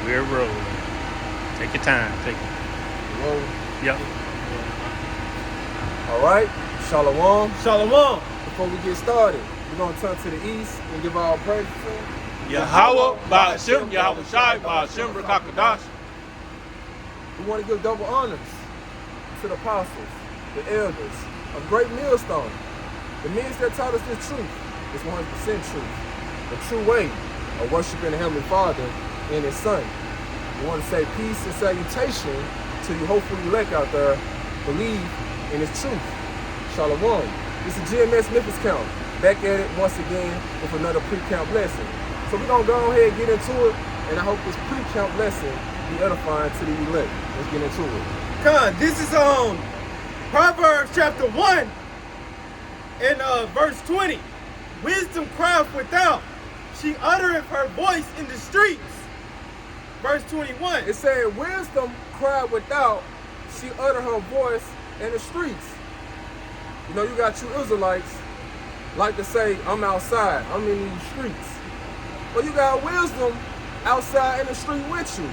We're rolling. Take your time. Take it. Roll. Yep. All right. Shalom. Shalom. Before we get started, we're going to turn to the east and give our praise to him. Yahweh, Ba'ashem, Yahweh Shai, Ba'ashem, Rakakadash. We want to give double honors to the apostles, the elders, of great millstone, the men that taught us this truth, this 100% truth, the true way of worshiping the Heavenly Father and His Son. We want to say peace and salutation to you hopefully elect out there, believe in His truth. Shalom. This is GMS Memphis Precamp, back at it once again with another pre-camp lesson. So we're going to go ahead and get into it, and I hope this pre-camp lesson be edifying to the elect. Let's get into it. Con, this is on Proverbs chapter 1 and verse 20. Wisdom crieth without, she uttereth her voice in the streets. Verse 21. It said, wisdom cried without, she uttered her voice in the streets. You know, you got you Israelites like to say, I'm outside, I'm in these streets. But you got wisdom outside in the street with you.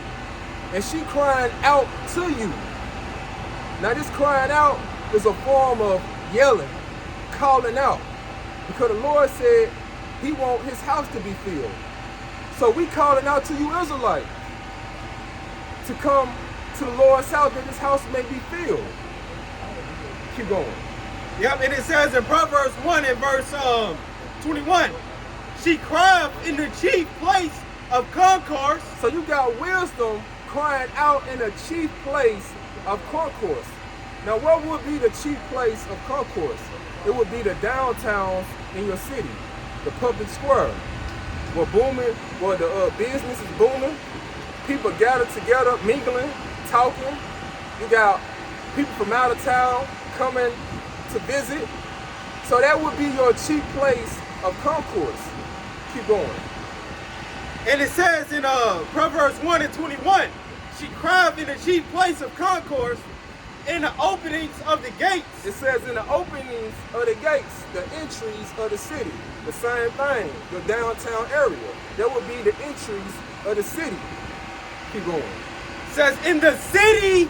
And she crying out to you. Now this crying out is a form of yelling, calling out. Because the Lord said He wants His house to be filled. So we calling out to you Israelites to come to the Lord's house that His house may be filled. Keep going. Yep, and it says in Proverbs 1 and verse 21, she crieth in the chief place of concourse. So you got wisdom crying out in the chief place of concourse. Now what would be the chief place of concourse? It would be the downtowns in your city, the public square, where the business is booming, people gather together, mingling, talking. You got people from out of town coming to visit. So that would be your chief place of concourse. Keep going. And it says in Proverbs 1 and 21, she cried in the chief place of concourse in the openings of the gates. It says in the openings of the gates, the entries of the city. The same thing, your downtown area. That would be the entries of the city. Keep going. It says in the city,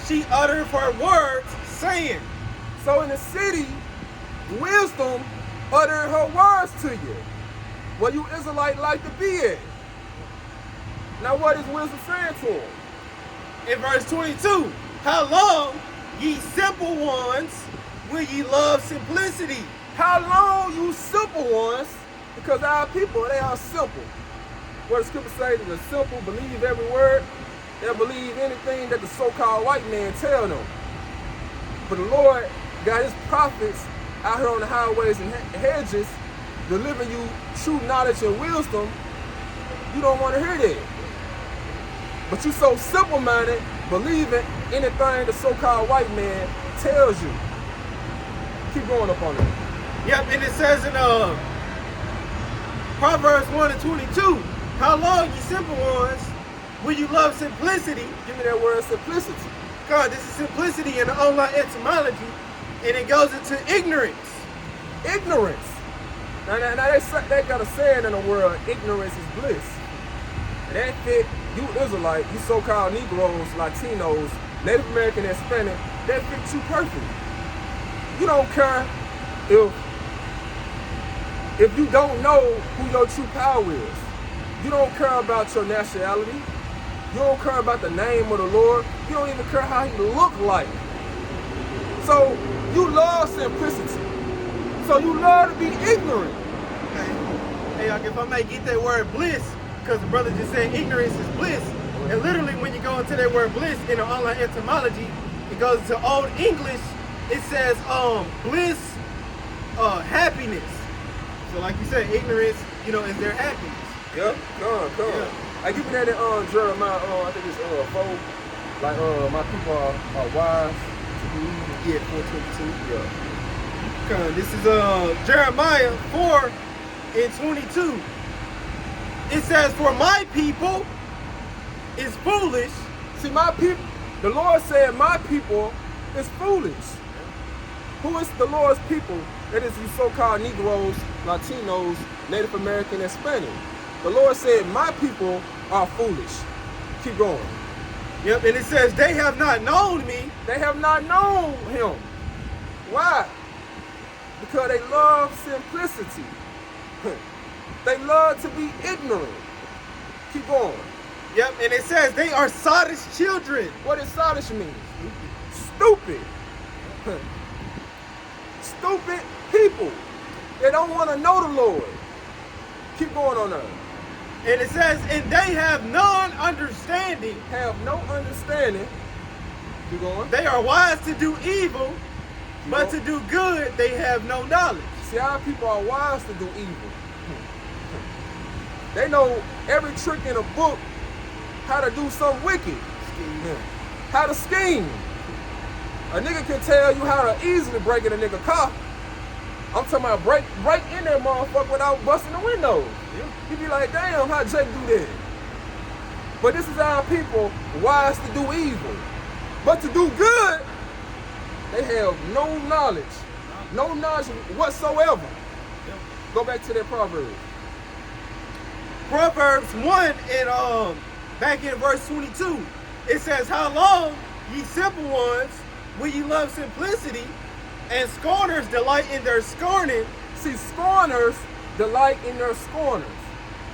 she uttered her words, saying. So in the city, wisdom uttered her words to you. Where you Israelite like to be at. Now what is wisdom saying to him? In verse 22, how long, ye simple ones, will ye love simplicity? How long, you simple ones, because our people, they are simple. What the scripture say, the simple believe every word. They'll believe anything that the so-called white man tell them. But the Lord got His prophets out here on the highways and hedges, delivering you true knowledge and wisdom. You don't want to hear that. But you so simple-minded, believing anything the so-called white man tells you. Keep going up on it. Yep, and it says in Proverbs 1 and 22, how long, ye simple ones, will you love simplicity? Give me that word simplicity. God, this is simplicity in the online etymology, and it goes into ignorance. Ignorance. Now they got a saying in the world, ignorance is bliss. And that fit you Israelite, you so-called Negroes, Latinos, Native American, and Hispanic, that fit you perfect. You don't care if you don't know who your true power is. You don't care about your nationality. You don't care about the name of the Lord. You don't even care how He look like. So you love simplicity. So you love to be ignorant. Hey, if I may get that word bliss, because the brother just said ignorance is bliss. And literally when you go into that word bliss in the online etymology, it goes to Old English, it says bliss, happiness. So like you said, ignorance, is their happiness. Yep, come. Yeah. I give you that in Jeremiah, I think it's 4. Like my people are wise to believe. Yeah, 4:22. Yeah. This is Jeremiah 4 and 22. It says, for my people is foolish. See, my people, the Lord said my people is foolish. Who is the Lord's people? That is you so-called Negroes, Latinos, Native American, and Hispanic. The Lord said my people are foolish. Keep going. Yep, and it says, they have not known me. They have not known him. Why? Because they love simplicity. They love to be ignorant. Keep going. Yep, and it says they are sottish children. What does sottish mean? Stupid. Stupid people. They don't want to know the Lord. Keep going on there. And it says, and they have none understanding. Have no understanding. Keep going. They are wise to do evil, but going. to do good they have no knowledge. See, our people are wise to do evil. They know every trick in a book, how to do something wicked. How to scheme. A nigga can tell you how to easily break in a nigga car. I'm talking about break in that motherfucker without busting the windows. Yeah. You be like, damn, how Jake do that? But this is our people wise to do evil. But to do good, they have no knowledge. No knowledge whatsoever. Yeah. Go back to that proverb. Proverbs 1 and back in verse 22, it says, how long, ye simple ones, will ye love simplicity, and scorners delight in their scorning. See, scorners delight in their scorners.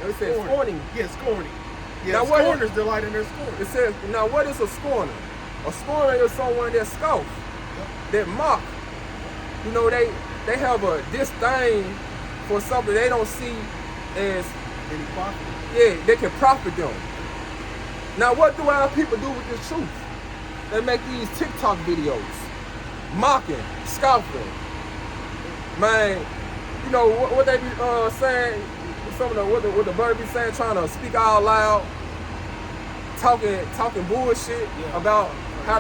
It says scorning. Yeah, scorning. Yeah, now, scorners delight in their scorning. It says, now what is a scorner? A scorner is someone that scoff, that mock. You know, they have a disdain for something they don't see as any profit. Yeah, they can profit them. Now what do our people do with this truth? They make these TikTok videos, mocking, scoffing. Man, you know what they be saying, some of what the bird be saying, trying to speak out loud, talking bullshit about how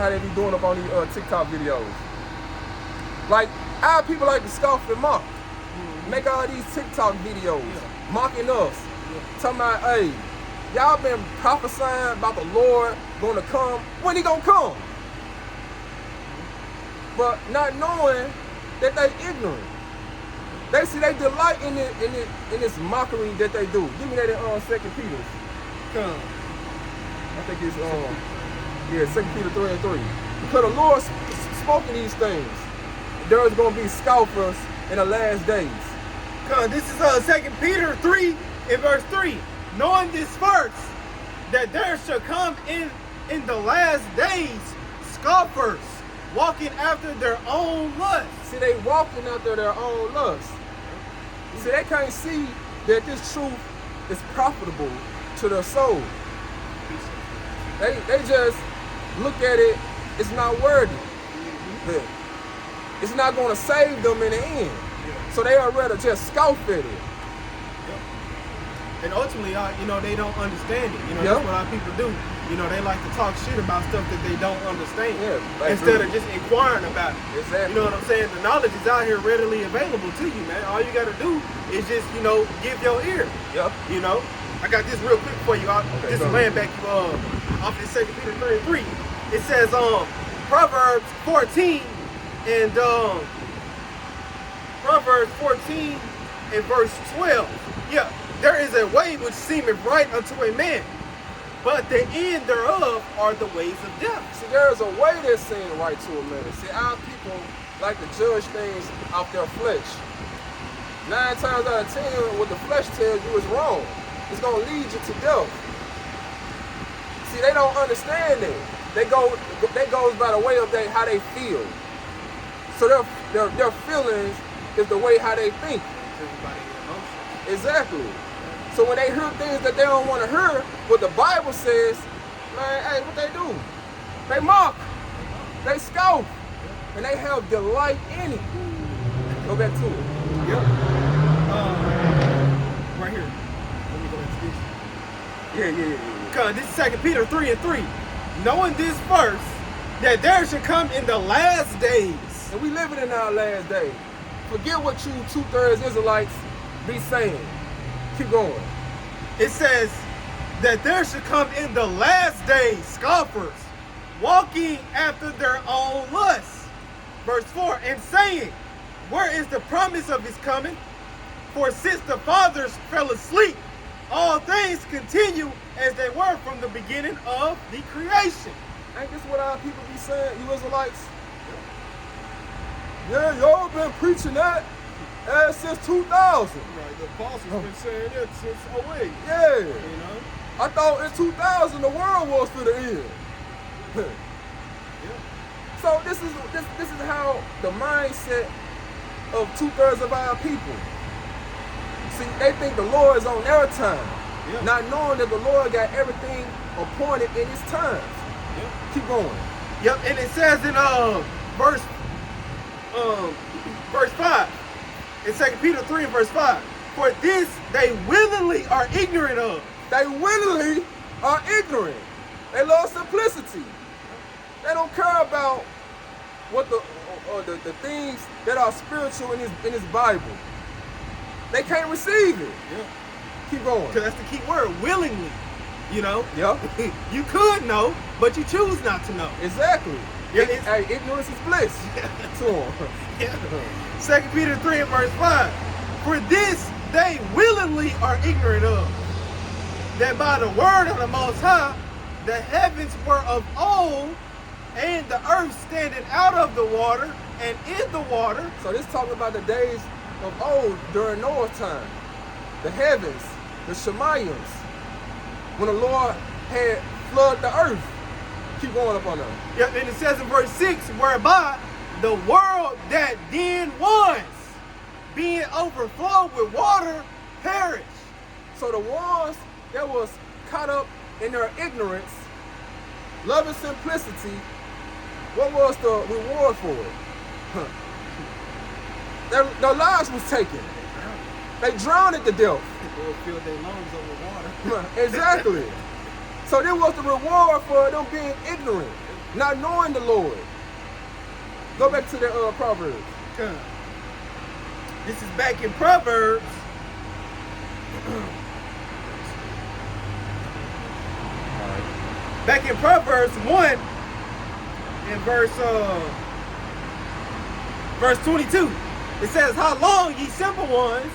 they be doing up on these TikTok videos. Like, our people like to scoff and mock. Make all these TikTok videos, mocking us. Talking about, hey, y'all been prophesying about the Lord gonna come. When he gonna come? But not knowing that they ignorant. They see they delight in this mockery that they do. Give me that in 2 Peter. Come. I think it's 2 Peter 3 and 3. Because the Lord spoken these things. There is gonna be scoffers in the last days. This is 2 Peter 3 and verse 3. Knowing this first, that there shall come in the last days scoffers, walking after their own lust. See, they walking after their own lust. See, they can't see that this truth is profitable to their soul. They just look at it, it's not worthy. It's not going to save them in the end. So they are rather just scoff at it. And ultimately, they don't understand it. That's what our people do. They like to talk shit about stuff that they don't understand. Instead of just inquiring about it. Exactly. You know what I'm saying? The knowledge is out here readily available to you, man. All you got to do is just, give your ear. Yep. I got this real quick for you. Just to land back you off this 2 Peter 3 and 3. It says, Proverbs 14 and Proverbs 14 and verse 12. Yeah. There is a way which seemeth right unto a man, but the end thereof are the ways of death. See, there is a way that seems right to a man. See, our people like to judge things off their flesh. 9 times out of 10, what the flesh tells you is wrong. It's going to lead you to death. See, they don't understand that. They goes by the way of how they feel. So their feelings is the way how they think. Exactly. So when they hear things that they don't want to hear, what the Bible says, man, hey, what they do? They mock, they scoff, and they have delight in it. Go back to it. Yep. Right here. Let me go back to this. Yeah. Because this is 2 Peter 3 and 3. Knowing this first, that there should come in the last days. And we living in our last days. Forget what you 2/3 Israelites be saying. Keep going. It says that there should come in the last days scoffers, walking after their own lusts. Verse 4, and saying, where is the promise of his coming? For since the fathers fell asleep, all things continue as they were from the beginning of the creation. Ain't this what our people be saying, you Israelites? Yeah, y'all been preaching that since 2000. Right, the apostles been saying that since 08. Yeah. You know? I thought in 2000 the world was for the end. Yeah. So this is how the mindset of 2/3 of our people. See, they think the Lord is on their time, not knowing that the Lord got everything appointed in His time. Keep going. Yep, and it says in verse 5, in 2 Peter 3 and verse 5, for this they willingly are ignorant of. They willingly are ignorant. They love simplicity. They don't care about what the things that are spiritual in his Bible. They can't receive it. Yeah. Keep going. Because that's the key word, willingly. You know? Yep. You could know, but you choose not to know. Exactly. Yeah, Hey, ignorance is bliss. To him. Yeah. 2 Peter 3 and verse 5. For this they willingly are ignorant of, that by the word of the Most High, the heavens were of old, and the earth standing out of the water and in the water. So this talking about the days of old during Noah's time. The heavens, the Shemayams, when the Lord had flooded the earth. Keep going up on them. Yep, and it says in verse 6, whereby the world that then was, being overflowed with water, perished. So the ones that was caught up in their ignorance, loving simplicity, what was the reward for it? Their lives was taken. They drowned to death. People filled their lungs over water. Exactly. So this was the reward for them being ignorant, not knowing the Lord. Go back to the Proverbs. This is back in Proverbs. Back in Proverbs 1 and verse 22. It says, how long, ye simple ones,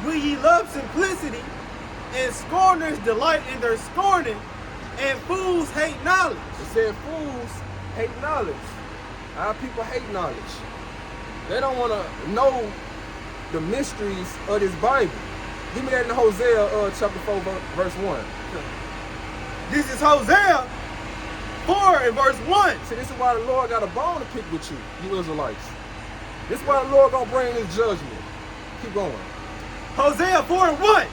will ye love simplicity, and scorners delight in their scorning, and fools hate knowledge. It said fools hate knowledge. Our people hate knowledge. They don't want to know the mysteries of this Bible. Give me that in Hosea chapter 4, verse 1. This is Hosea 4 and verse 1. See, this is why the Lord got a bone to pick with you, you Israelites. This is why the Lord gonna bring His judgment. Keep going. Hosea 4 and 1.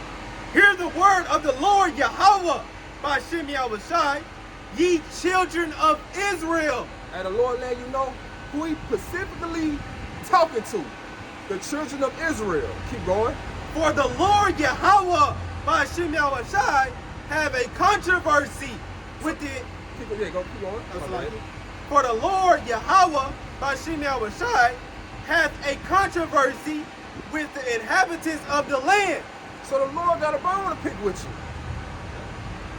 Hear the word of the Lord Yahweh by Shem Yahushai, ye children of Israel. And the Lord let you know who He specifically talking to. The children of Israel. Keep going. For the Lord Yahweh by Shem Yahushai have a controversy with the... Keep going. That's like, for the Lord Yahweh by Shem Yahushai hath a controversy with the inhabitants of the land. So the Lord got a bone to pick with you.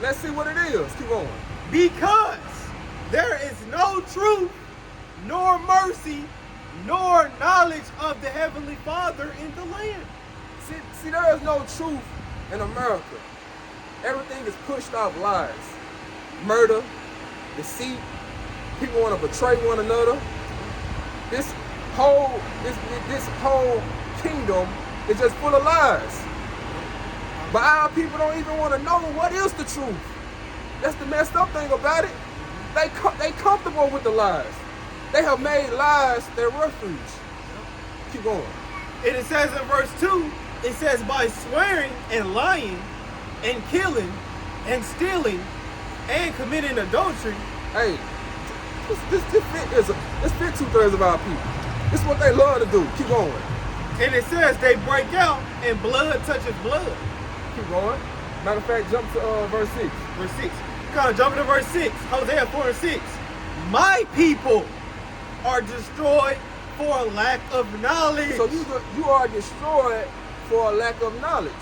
Let's see what it is. Keep going. Because there is no truth, nor mercy, nor knowledge of the Heavenly Father in the land. See, there is no truth in America. Everything is pushed off lies. Murder, deceit, people want to betray one another. This whole kingdom is just full of lies. But our people don't even want to know what is the truth. That's the messed up thing about it. They comfortable with the lies. They have made lies their refuge. Keep going. And it says in verse 2, it says, by swearing and lying and killing and stealing and committing adultery. Hey, this fit 2/3 of our people. This is what they love to do. Keep going. And it says they break out and blood touches blood. Keep going. Matter of fact, jump to verse 6. Verse 6. Come on, jump to verse 6. Hosea 4 and 6. My people are destroyed for a lack of knowledge. So you are destroyed for a lack of knowledge.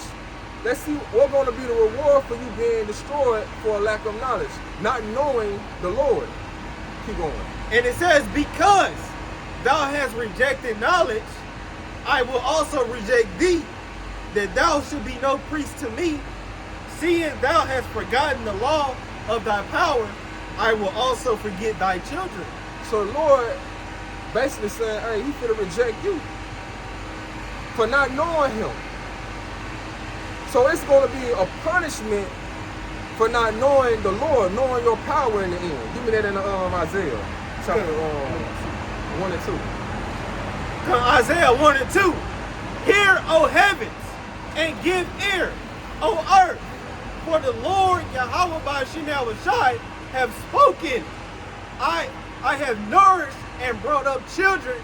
Let's see what's going to be the reward for you being destroyed for a lack of knowledge. Not knowing the Lord. Keep going. And it says, because thou hast rejected knowledge, I will also reject thee, that thou should be no priest to me, seeing thou hast forgotten the law of thy power, I will also forget thy children. So the Lord basically saying, hey, he finna reject you for not knowing him. So it's going to be a punishment for not knowing the Lord, knowing your power in the end. Give me that in Isaiah chapter 1 and 2. Isaiah 1 and 2. Hear, O heavens, and give ear, O earth, for the Lord Yahweh Ba'ashem Yahushai have spoken. I have nourished and brought up children,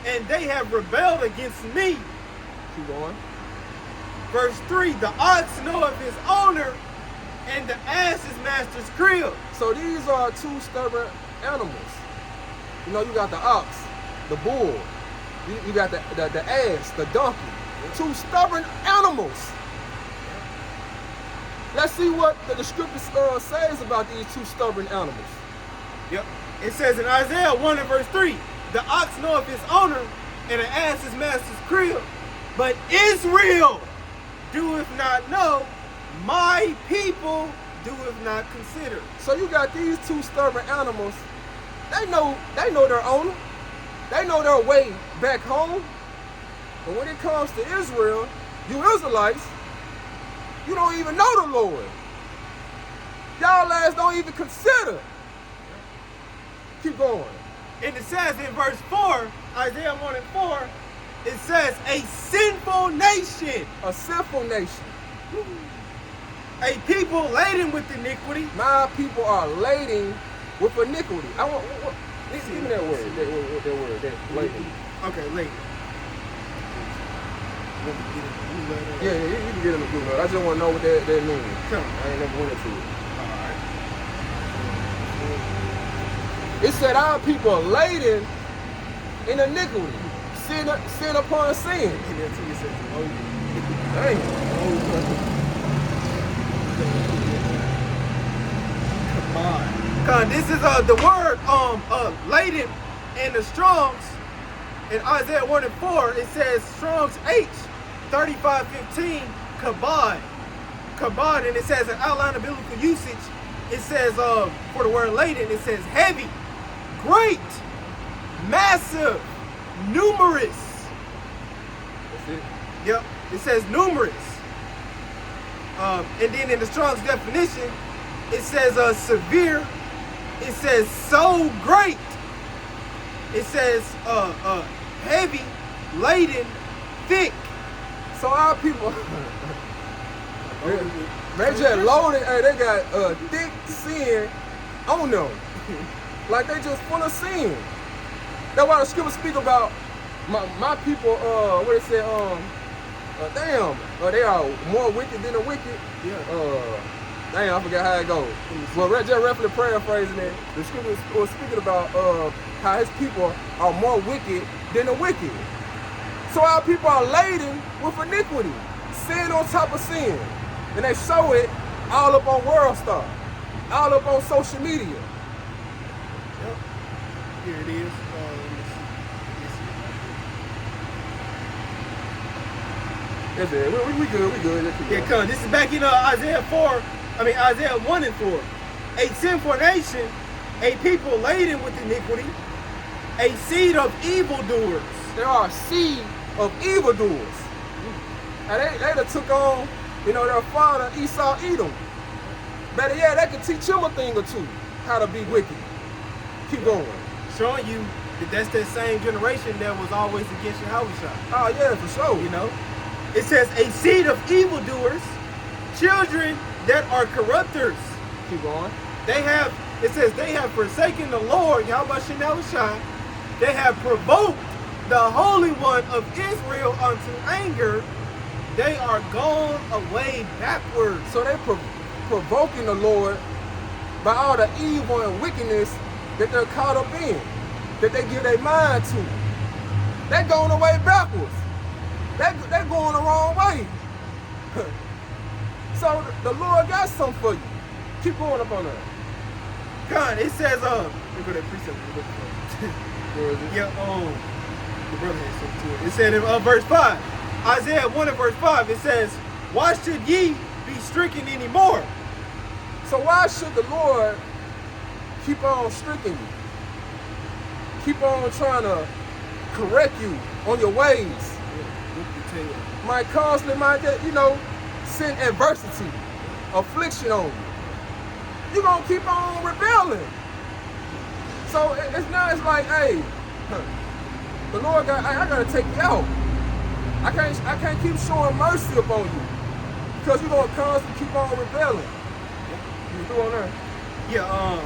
and they have rebelled against me. Keep going. Verse 3, the ox knoweth his owner, and the ass his master's crib. So these are two stubborn animals. You know, you got the ox, the bull, you got the ass, the donkey. Two stubborn animals. Let's see what the scripture says about these two stubborn animals. Yep. It says in Isaiah 1 and verse 3, the ox knoweth his owner, and the ass his master's crib. But Israel doeth not know, my people doeth not consider. So you got these two stubborn animals. They know their owner. They know their way back home. But when it comes to Israel, you Israelites, you don't even know the Lord. Y'all lads don't even consider. Keep going. And it says in verse 4, Isaiah 1 and 4, it says, a sinful nation. A sinful nation. A people laden with iniquity. My people are laden with iniquity. I want, give me that word. That word. Laden. Okay, laden. Yeah, you can get in the blue note. I just want to know what that means. Come on. I ain't never went into it. Alright. It said our people are laden in iniquity, sin upon sin. Dang. Come on. This is the word laden in the Strong's. In Isaiah 1 and 4, it says Strong's H 3515 kabod. Kabod, and it says an outline of biblical usage. It says for the word laden, it says heavy, great, massive, numerous. That's it. Yep, it says numerous. And then in the Strong's definition, it says severe. It says so great. It says heavy, laden, thick. So our people, they just loaded. Hey, they got thick sin on them, like they just full of sin. That's why the scripture speak about my people. What it say? Damn, they are more wicked than the wicked. Yeah. Damn, I forgot how it goes. Well, just roughly paraphrasing it, the scripture was speaking about how his people are more wicked than the wicked. So our people are laden with iniquity, sin on top of sin. And they show it all up on World Star, all up on social media. Yep. Here it is. That's it. We good. Yeah, come. This is back in Isaiah 1 and 4. A sinful nation, a people laden with iniquity, a seed of evildoers. There are a seed of evildoers. And they done took on, their father Esau Edom. Better yet, they could teach him a thing or two, how to be wicked. Keep going. Showing you that that's that same generation that was always against Yahushua. Oh yeah, for sure. It says a seed of evildoers, children that are corrupters. Keep going. It says they have forsaken the Lord, Yahushua. They have provoked the Holy One of Israel unto anger. They are gone away backwards. So they provoking the Lord by all the evil and wickedness that they're caught up in, that they give their mind to. They're going away backwards. They're going the wrong way. So the Lord got something for you. Keep going up on that. God, it says, let me go to that precept. Where is it? Yeah, the brother had something to it. It said in verse 5, Isaiah 1 and verse 5, it says, why should ye be stricken anymore. So why should the Lord keep on striking you? Keep on trying to correct you on your ways. Might constantly, send adversity, affliction on you. You're going to keep on rebelling. So it's like, hey, the Lord I got to take you out. I can't keep showing mercy upon you because you're going to constantly keep on rebelling. You through on there? Yeah,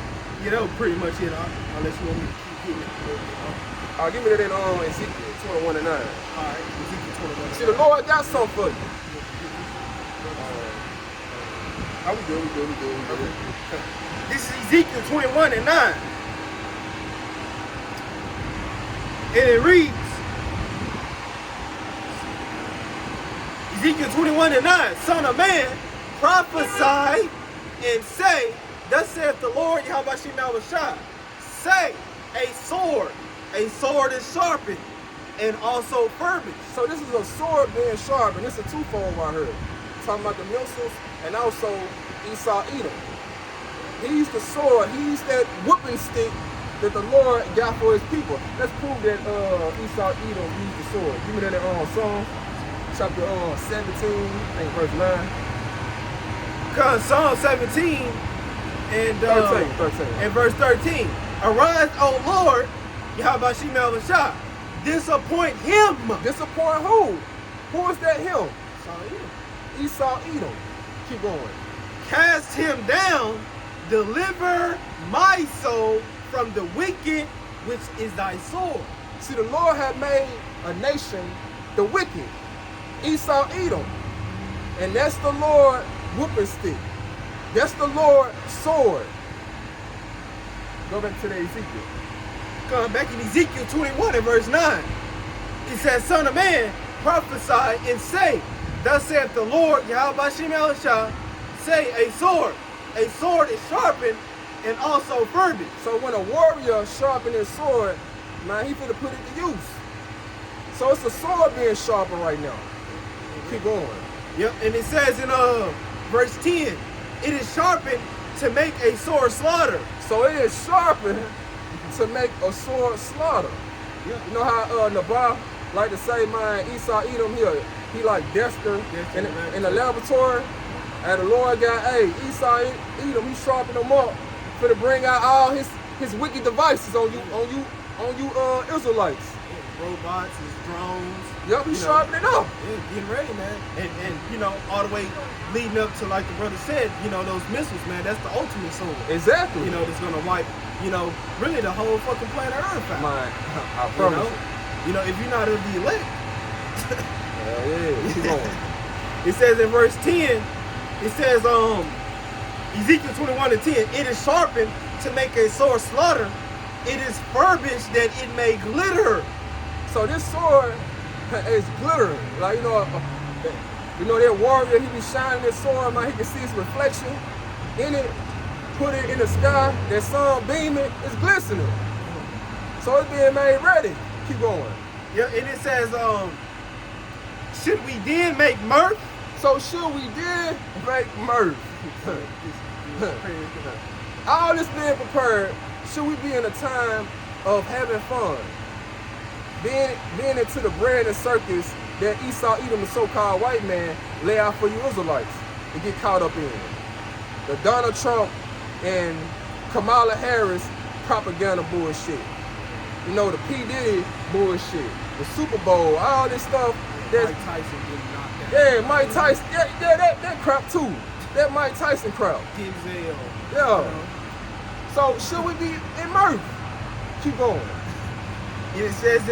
that was pretty much it. Unless you want me to keep hitting it. Give me that in Ezekiel 21 and 9. All right, Ezekiel 21. See, the Lord got something for you. We good. This is Ezekiel 21 and 9. And it reads, Ezekiel 21 and 9, Son of man, prophesy and say, thus saith the Lord, Yahweh Shai, say, a sword is sharpened and also furbished. So this is a sword being sharpened. It's a twofold I heard. Talking about the missiles and also Esau Edom. He's the sword, he's that whooping stick that the Lord got for his people. Let's prove that Esau Edom used the sword. Give me that in Psalm chapter 17, I think verse 9. Because Psalm 17 and 13. And verse 13. Arise, O Lord, Yahweh Shai, disappoint him. Disappoint who? Who is that him? Edom. Esau Edom. Keep going. Cast him down, deliver my soul from the wicked, which is thy sword. See, the Lord had made a nation the wicked, Esau Edom. And that's the Lord whooping stick. That's the Lord sword. Go back to the Ezekiel. Come back in Ezekiel 21 and verse 9. It says, Son of man, prophesy and say, thus saith the Lord, Yahweh Shai, say, a sword is sharpened and also furbished. So when a warrior sharpens his sword, man, he finna put it to use. So it's a sword being sharpened right now. Keep going. Yep, and it says in verse 10, it is sharpened to make a sword slaughter. So it is sharpened to make a sword slaughter. Yeah. You know how Nabal like to say, man, Esau Edom here, he like Dexter in the laboratory. And the Lord got, hey, Esau Edom, he sharpened them up for to bring out all his wicked devices on you Israelites. Yeah, robots, his drones. Yep, he's sharpening up. Yeah, getting ready, man. And all the way leading up to, like the brother said, those missiles, man, that's the ultimate sword. Exactly. That's gonna wipe, really the whole fucking planet Earth out. Man, I promise you. If you're not of the elect. Hell yeah, keep going. It says in verse 10, it says, Ezekiel 21 and 10, it is sharpened to make a sword slaughter. It is furbished that it may glitter. So this sword is glittering. Like, that warrior, he be shining his sword, man, he can see his reflection in it, put it in the sky, that sun beaming, it's glistening. So it's being made ready. Keep going. Yeah, and it says, should we then make mirth? So should we then make mirth? All this being prepared, should we be in a time of having fun? Being into the brand and circus that Esau Edom, the so-called white man, lay out for you Israelites to get caught up in. The Donald Trump and Kamala Harris propaganda bullshit. The P. Diddy bullshit. The Super Bowl, all this stuff. Mike Tyson getting knocked out. Yeah, Mike Tyson. Yeah, that crap too. That Mike Tyson crap. Denzel. Yeah. So should we be in mirth? Keep going. It says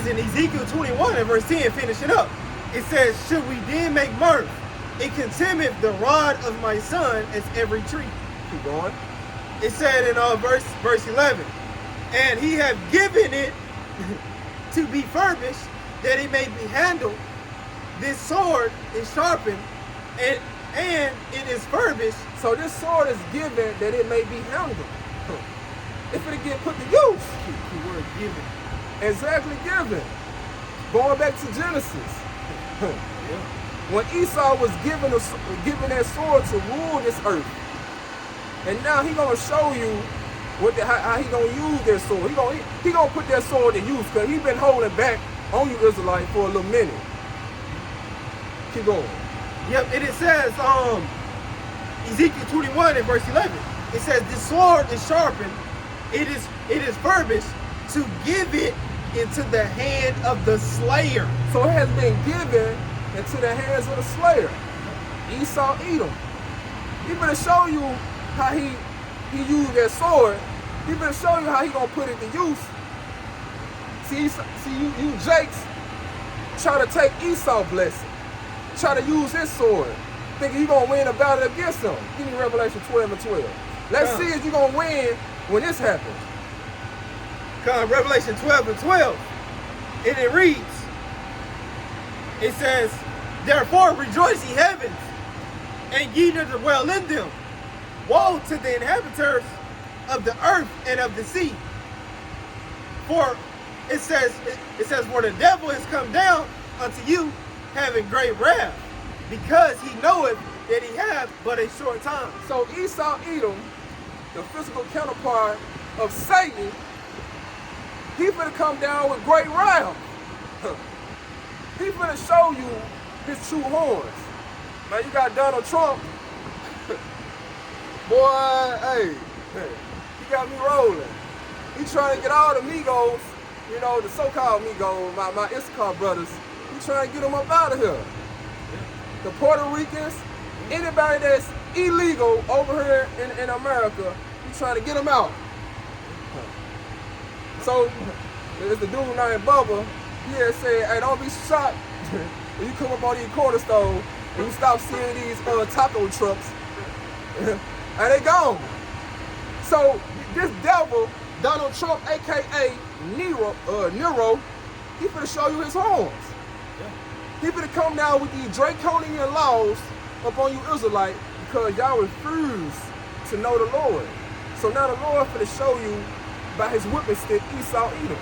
in Ezekiel 21 and verse 10, finishing up, it says, should we then make mirth? It contemneth the rod of my son as every tree. Keep going. It said in verse 11, and he have given it to be furbished, that it may be handled. This sword is sharpened, and it is furbished. So this sword is given that it may be handled. If it get put to use. Key word, given. Exactly, given. Going back to Genesis. when Esau was given that sword to rule this earth. And now he gonna show you how he gonna use that sword. He gonna put that sword to use, because he been holding back on you Israelites for a little minute. Keep going. Yep, and it says, Ezekiel 21 and verse 11. It says, the sword is sharpened, it is furbished to give it into the hand of the slayer. So it has been given into the hands of the slayer. Esau Edom. He better show you how he used that sword. He better show you how he gonna put it to use. See you Jakes try to take Esau's blessing. Try to use his sword, thinking you gonna win a battle against him. Give me Revelation 12 and 12. Let's see if you gonna win when this happens. Come, Revelation 12 and 12. And it reads, it says, therefore rejoice, ye heavens, and ye that dwell in them. Woe to the inhabitants of the earth and of the sea. For it says, for the devil has come down unto you, having great wrath, because he knoweth that he hath but a short time. So Esau Edom, the physical counterpart of Satan, he finna come down with great wrath. He finna show you his true horns. Now you got Donald Trump. Boy, hey, he got me rolling. He trying to get all the Migos, you know, the so-called Migos, my Issachar brothers. He trying to get them up out of here. The Puerto Ricans, anybody that's illegal over here in America, he trying to get them out. So, there's the dude named Bubba. He had said, hey, don't be shocked when you come up on these corner stores and you stop seeing these taco trucks. And they gone. So, this devil, Donald Trump, a.k.a. Nero, he finna show you his horns. He finna come down with these draconian laws upon you Israelite, because y'all refuse to know the Lord. So now the Lord finna show you by his whipping stick, Esau Edom.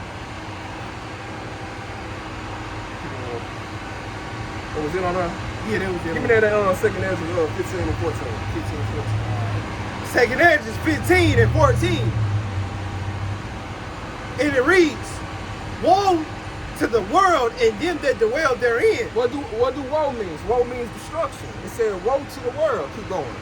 What was it on there? Yeah, that was it. Give me that second Ezra 15 and 14. 15 and 14. Second Ezra 15 and 14. And it reads, woe to the world and them that dwell therein. What do woe means? Woe means destruction. It said woe to the world. Keep going.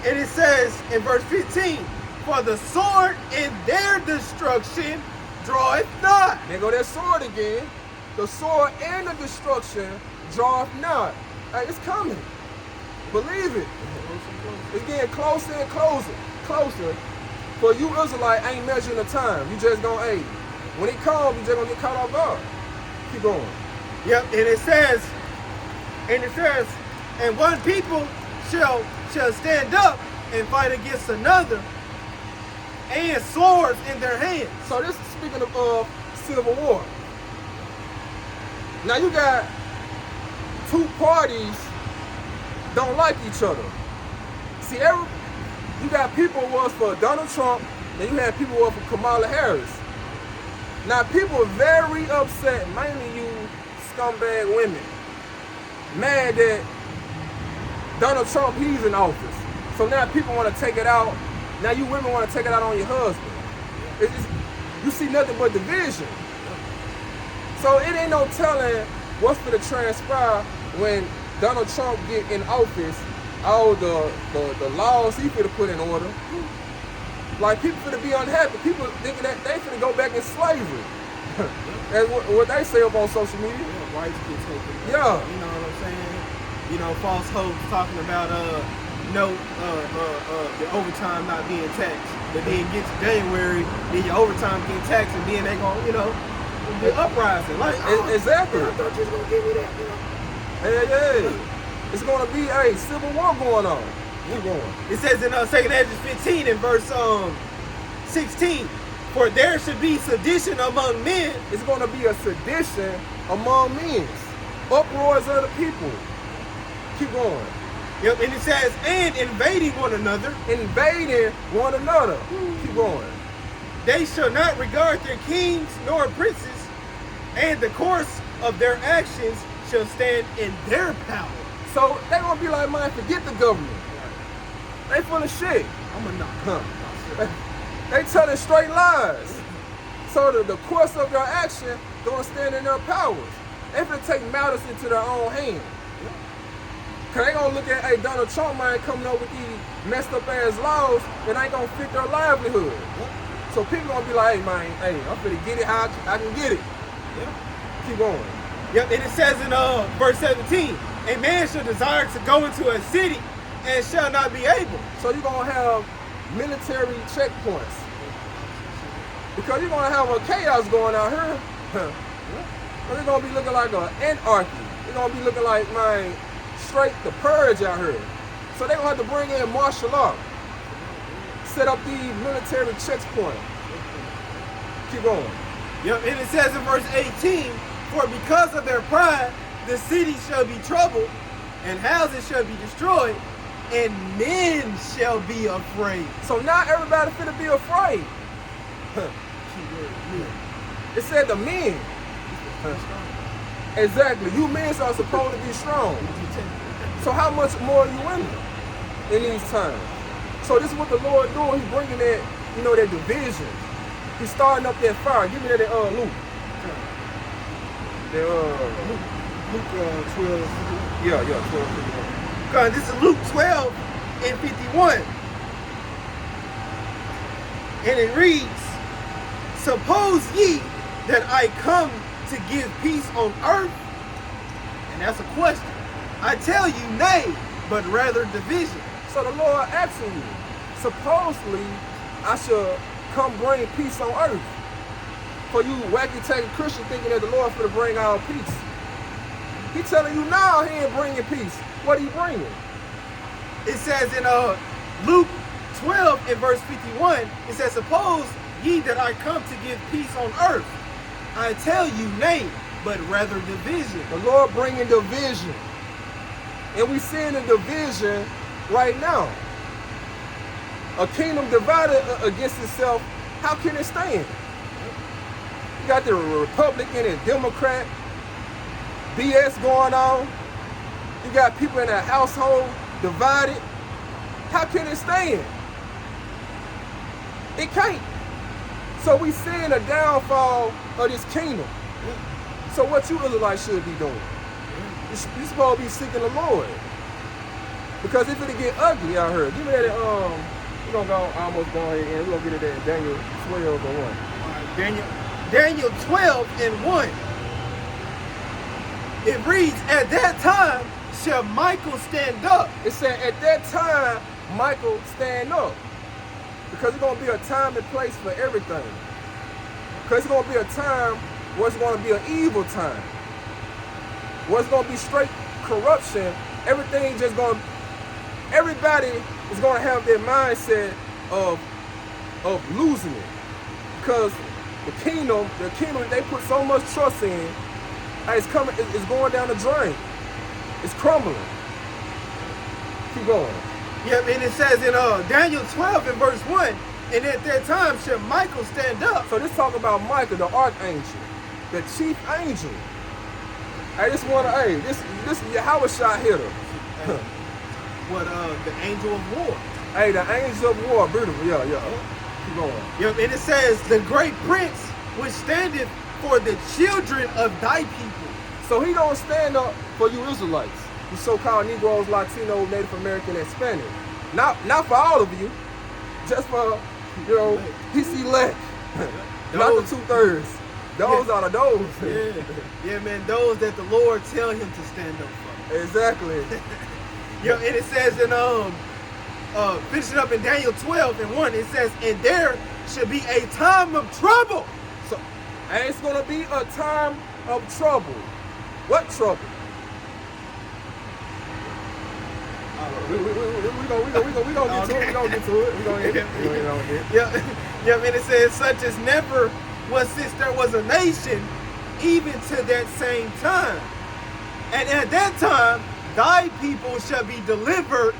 And it says in verse 15, for the sword in their destruction draweth not. There go that sword again. The sword and the destruction draweth not. Hey, it's coming. Believe it. It's getting closer and closer. For you Israelite ain't measuring the time. You just gonna age. When it comes, you just gonna get caught off guard. Keep going. Yep, and it says, and one people shall stand up and fight against another, and swords in their hands. So this is speaking of civil war. Now you got two parties don't like each other. See, you got people who was for Donald Trump, then you had people who was for Kamala Harris. Now people are very upset, mainly you scumbag women, mad that Donald Trump, he's in office. So now people want to take it out. Now you women want to take it out on your husband. It's just, you see nothing but division. So it ain't no telling what's going to transpire when Donald Trump get in office. All the laws he finna put in order. Like people finna be unhappy. People thinking that they finna go back in slavery. That's what they say up on social media. Yeah, rights get taken. Yeah. You know what I'm saying? You know, false hopes talking about the overtime not being taxed. But then get to January, then your overtime getting taxed, and then they gonna, you know, be uprising. Like exactly. I thought you was gonna give me that, you know. Hey. It's gonna be a civil war going on. Keep going. It says in 2 Ezra 15 in verse 16, for there should be sedition among men. It's gonna be a sedition among men. Uproars of the people. Keep going. Yep, and it says, and invading one another. Invading one another. Keep going. They shall not regard their kings nor princes, and the course of their actions shall stand in their power. So they gonna be like, man, forget the government. They full of shit. I'm a knock. They telling straight lies. So the course of their action gonna stand in their powers. They finna take matters into their own hands. Cause they gonna look at, hey, Donald Trump man coming up with these messed up ass laws that ain't gonna fit their livelihood. So people gonna be like, hey man, hey, I'm finna get it how I can get it. Keep going. Yep, and it says in verse 17, a man shall desire to go into a city and shall not be able. So you're gonna have military checkpoints. Because you're gonna have a chaos going out here. It's gonna be looking like an anarchy. It's gonna be looking like, man, straight the purge out here. So they're gonna have to bring in martial law. Set up these military checkpoints. Keep going. Yep, and it says in verse 18, for because of their pride, the city shall be troubled, and houses shall be destroyed, and men shall be afraid. So now everybody finna be afraid. It said the men. Exactly. You men are supposed to be strong. So how much more are you in these times? So this is what the Lord doing. He's bringing that, you know, that division. He's starting up that fire. Give me that Luke. Luke 12. Yeah, 12. God, this is Luke 12 and 51. And it reads, suppose ye that I come to give peace on earth? And that's a question. I tell you, nay, but rather division. So the Lord asking you, supposedly I should come bring peace on earth. For you wacky-tacky Christian thinking that the Lord for to bring our peace. He telling you now he ain't bringing peace. What are you bringing? It says in Luke 12 and verse 51, it says, suppose ye that I come to give peace on earth? I tell you, nay, but rather division. The Lord bringing division. And we seeing the division right now. A kingdom divided against itself, how can it stand? You got the Republican and Democrat BS going on. You got people in that household divided. How can it stand? It can't. So we seeing a downfall of this kingdom. So what you Israelites should be doing? You're supposed to be seeking the Lord. Because if it get ugly out here, give me that, we're going to go almost go ahead and we're going to get it at Daniel 12 and 1. Right, Daniel 12 and 1. It reads, at that time shall Michael stand up. It said at that time, Michael stand up. Because it's going to be a time and place for everything. Because it's going to be a time where it's going to be an evil time. Where it's going to be straight corruption. Everything just going to, everybody is going to have their mindset of losing it. Because the kingdom they put so much trust in, it's coming, it's going down the drain. It's crumbling. Keep going. Yep, and it says in Daniel 12 and verse 1, and at that time shall Michael stand up. So this talk about Michael, the archangel, the chief angel. Hey, this one, hey, this Yahweh shot hitter. What, the angel of war. Hey, the angel of war, beautiful, yeah. Keep going. Yep, and it says, the great prince which standeth for the children of thy people. So he don't stand up for you Israelites, you so-called Negroes, Latino, Native American, and Spanish. Not for all of you, just for, you know, PC elect. Not the 2/3. Those are those. Yeah, man, those that the Lord tell him to stand up for. Exactly. Yo, and it says in finishing up in Daniel 12 and 1, it says, and there should be a time of trouble. So, and it's gonna be a time of trouble. What trouble? We gonna get to it. Yeah, and it says, such as never was since there was a nation, even to that same time. And at that time, thy people shall be delivered,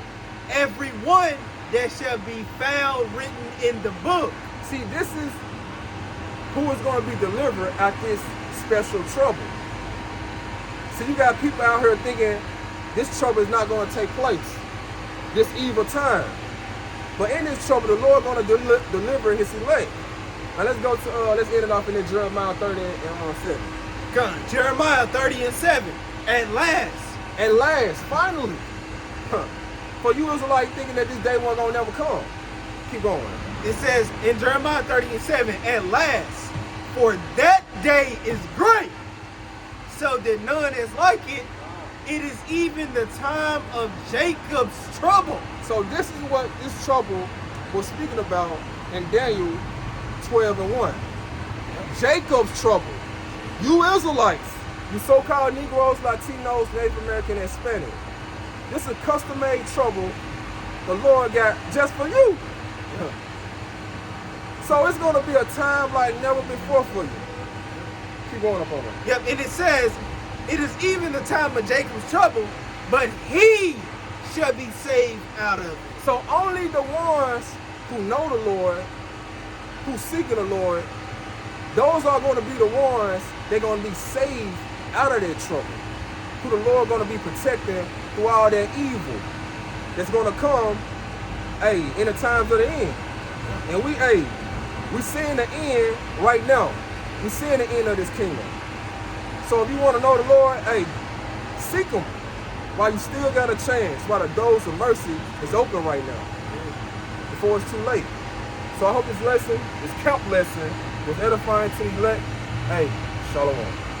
every one that shall be found written in the book. See, this is who is going to be delivered at this special trouble. So you got people out here thinking this trouble is not going to take place, this evil time. But in this trouble, the Lord going to deliver his elect. Now let's go to, let's end it off in Jeremiah 30 and 7. Come, Jeremiah 30 and 7. At last, finally. For you Israelites thinking that this day wasn't going to never come. Keep going. It says in Jeremiah 30 and 7, at last, for that day is great, so that none is like it. It is even the time of Jacob's trouble. So this is what this trouble was speaking about in Daniel 12 and 1. Jacob's trouble. You Israelites, you so-called Negroes, Latinos, Native American, and Hispanic. This is custom-made trouble the Lord got just for you. So it's going to be a time like never before for you. Keep going up on it. Yep, and it says, it is even the time of Jacob's trouble, but he shall be saved out of it. So only the ones who know the Lord, who seeking the Lord, those are going to be the ones they're going to be saved out of their trouble. Who the Lord going to be protecting through all that evil that's going to come, in the times of the end. And we seeing the end right now. We seeing the end of this kingdom. So if you want to know the Lord, seek him while you still got a chance, while the doors of mercy is open right now, before it's too late. So I hope this lesson, this camp lesson, was edifying to the elect. Shalom.